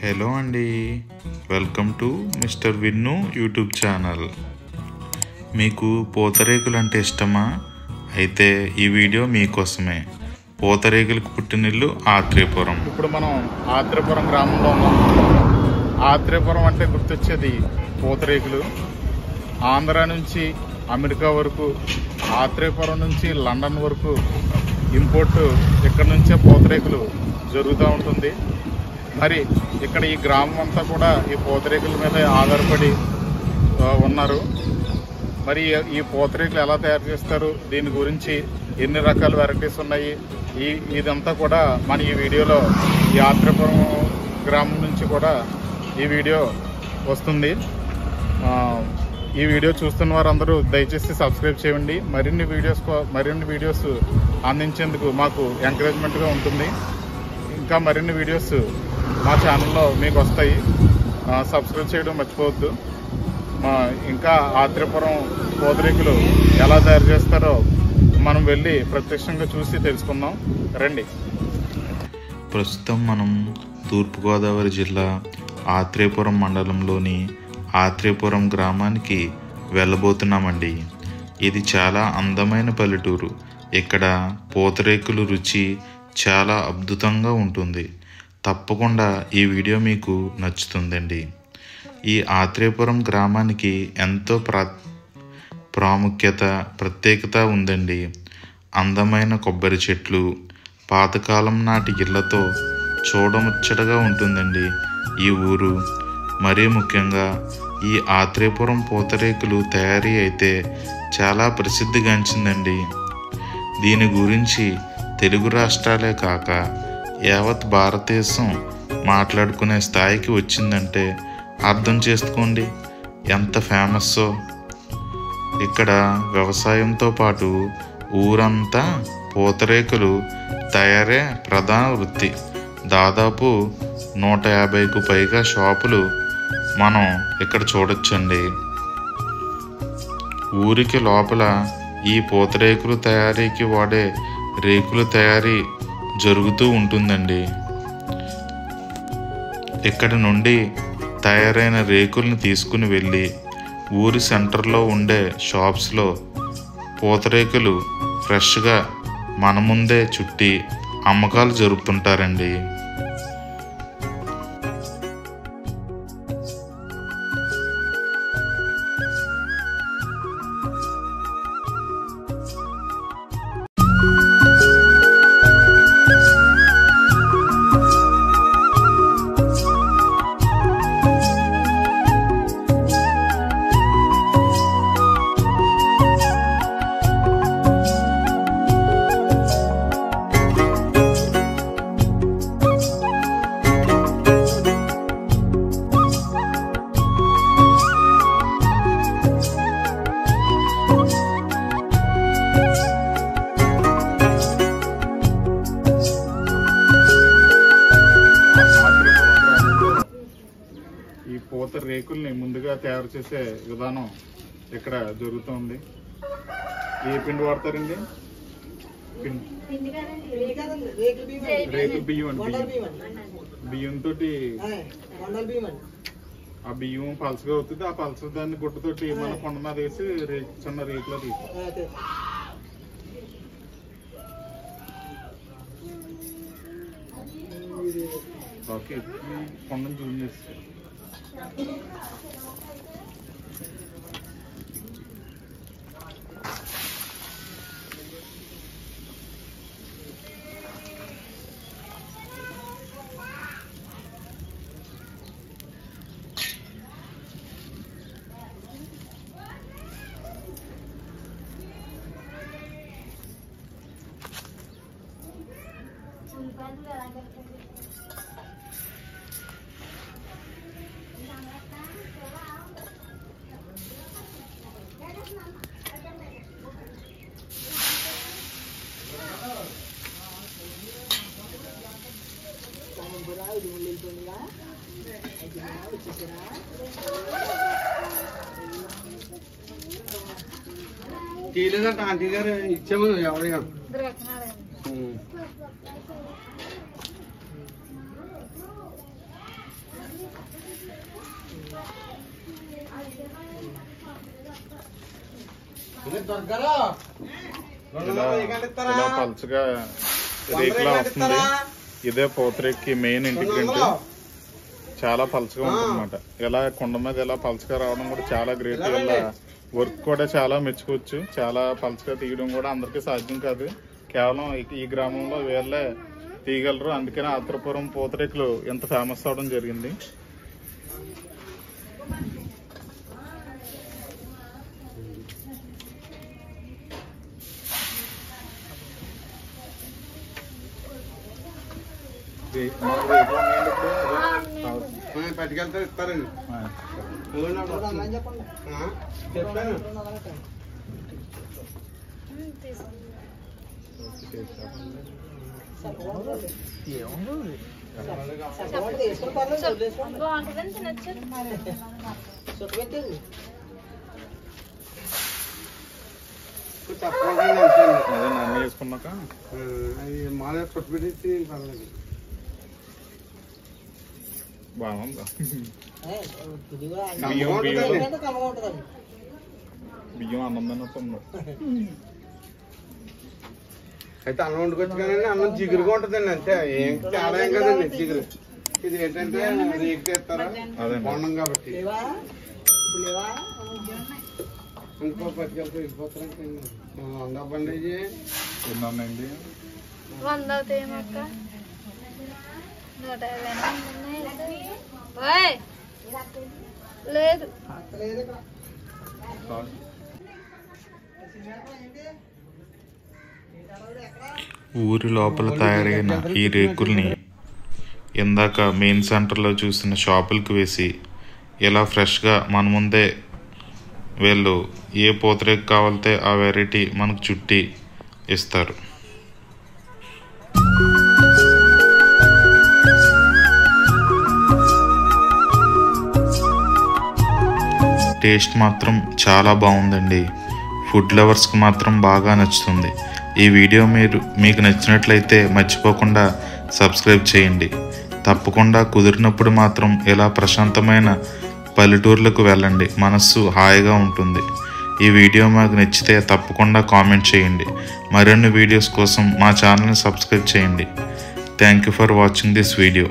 Hello అండి, welcome to mister Vinnu YouTube channel. మీకు పూతరేకులు అంటే ఇష్టమా? అయితే ఈ వీడియో మీకోసమే. పూతరేకులకు పుట్టినిల్లు ఆత్రేయపురం. ఇప్పుడు మనం ఆత్రేయపురం గ్రామంలో ఉన్నాం. ఆత్రేయపురం అంటే గుర్తొచ్చేది పూతరేకులు. ఆంధ్ర నుంచి అమెరికా వరకు, ఆత్రేయపురం నుంచి లండన్ వరకు ఇంపోర్ట్ ఇక్కడ నుంచే పూతరేకులు జరుగుతూ ఉంటుంది. మరి ఇక్కడ ఈ గ్రామం అంతా కూడా ఈ పూతరేకుల మీద ఆధారపడి ఉన్నారు. మరి ఈ పూతరేకులు ఎలా తయారు చేస్తారు, దీని గురించి ఎన్ని రకాల వెరైటీస్ ఉన్నాయి, ఇదంతా కూడా మన ఈ వీడియోలో ఈ ఆత్రేయపురం గ్రామం నుంచి కూడా ఈ వీడియో వస్తుంది. ఈ వీడియో చూస్తున్న వారందరూ దయచేసి సబ్స్క్రైబ్ చేయండి. మరిన్ని వీడియోస్ అందించేందుకు మాకు ఎంకరేజ్మెంట్గా ఉంటుంది. ఇంకా మరిన్ని వీడియోస్ మా ఛానల్లో మీకు వస్తాయి. సబ్స్క్రైబ్ చేయడం మర్చిపోవద్దు. ఇంకా ఆత్రేయపురం పూతరేకులు ఎలా తయారు చేస్తారో మనం వెళ్ళి ప్రత్యక్షంగా చూసి తెలుసుకుందాం రండి. ప్రస్తుతం మనం తూర్పుగోదావరి జిల్లా ఆత్రేయపురం మండలంలోని ఆత్రేయపురం గ్రామానికి వెళ్ళబోతున్నామండి. ఇది చాలా అందమైన పల్లెటూరు. ఇక్కడ పూతరేకులు రుచి చాలా అద్భుతంగా ఉంటుంది. తప్పకుండా ఈ వీడియో మీకు నచ్చుతుందండి. ఈ ఆత్రేయపురం గ్రామానికి ఎంతో ప్రత్యేకత ఉందండి. అందమైన కొబ్బరి చెట్లు, పాతకాలం నాటి ఇళ్లతో చూడముచ్చటగా ఉంటుందండి ఈ ఊరు. మరీ ముఖ్యంగా ఈ ఆత్రేయపురం పూతరేకులు తయారీ అయితే చాలా ప్రసిద్ధిగాంచిందండి. దీని గురించి తెలుగు రాష్ట్రాలే కాక యావత్ భారతదేశం మాట్లాడుకునే స్థాయికి వచ్చిందంటే అర్థం చేసుకోండి ఎంత ఫేమస్సో. ఇక్కడ వ్యవసాయంతో పాటు ఊరంతా పూతరేకులు తయారే ప్రధాన వృత్తి. దాదాపు 150కు పైగా షాపులు మనం ఇక్కడ చూడొచ్చండి. ఊరికి లోపల ఈ పూతరేకులు తయారీకి వాడే రేకుల తయారీ జరుగుతూ ఉంటుందండి. ఇక్కడి నుండి తయారైన రేకుల్ని తీసుకుని వెళ్ళి ఊరి సెంటర్లో ఉండే షాప్స్లో పూతరేకులు ఫ్రెష్గా మన ముందే చుట్టి అమ్మకాలు జరుపుతుంటారండి. ఈ పూత రేకుల్ని ముందుగా తయారు చేసే విధానం ఇక్కడ జరుగుతుంది. ఏ పిండి వాడతారండి? రేకుల బియ్యం అండి. బియ్యంతో ఆ బియ్యం పలసగా అవుతుంది. ఆ పలస దాన్ని గుడ్డతోటి మన కొండ మీద వేసి చిన్న రేకులో తీసి ఓకే కొండను జూమ్ చేసి ఆంటీ గారు ఇచ్చాము ఎవరైనా ఇలా పలుచగా రేకులా వస్తుంది. ఇదే పూతరేకుకి మెయిన్ ఇంటిగ్రెంట్. చాలా పలుచగా ఉంటుందన్నమాట. ఇలా కొండ మీద ఇలా పలుచగా రావడం కూడా చాలా గ్రేట్. ఇలా వర్క్ కూడా చాలా మెచ్చుకోవచ్చు. చాలా పలుచగా తీయడం కూడా అందరికీ సాధ్యం కాదు. కేవలం ఈ గ్రామంలో వీళ్ళే తీయగలరు. అందుకనే ఆత్రేయపురం పూతరేకులు ఎంత ఫేమస్ అవడం జరిగింది. పట్టుకెళ్తారు ఇస్తారండి. చెప్పాను అన్నీ వేసుకున్నాక మాల కొట్టు పెట్టి పర్లేదు. బాగుందా? బియ్యం అన్నం తిన్నట్టు. అయితే అన్నం వండుకోవచ్చు కానీ అన్నం జిగురుగా ఉంటుందండి. అంతే ఏం తేడా ఏం కదండి జిగురు. ఇది ఏంటంటే రేకు తీస్తారా బాగున్నాం కాబట్టి ఇంకో పట్టుకెళ్తే వెళ్ళిపోతారంటే వందబండి ఎన్ని ఉన్నాయండి? 100 అవుతాయేమక్క. 150 లేదు. ఊరి లోపల తయారైన ఈ రేకుల్ని ఇందాక మెయిన్ సెంటర్లో చూసిన షాపులకు వేసి ఇలా ఫ్రెష్గా మన ముందే వీళ్ళు ఏ పూతరేకు కావాలితే ఆ వెరైటీ మనకు చుట్టి ఇస్తారు. టేస్ట్ మాత్రం చాలా బాగుందండి. ఫుడ్ లవర్స్కి మాత్రం బాగా నచ్చుతుంది. ఈ వీడియో మీకు నచ్చినట్లయితే మర్చిపోకుండా సబ్స్క్రైబ్ చేయండి. తప్పకుండా కుదిరినప్పుడు మాత్రం ఇలా ప్రశాంతమైన పల్లెటూర్లకు వెళ్ళండి. మనస్సు హాయిగా ఉంటుంది. ఈ వీడియో మాకు నచ్చితే తప్పకుండా కామెంట్ చేయండి. మరిన్ని వీడియోస్ కోసం మా ఛానల్ని సబ్స్క్రైబ్ చేయండి. Thank you for watching this video.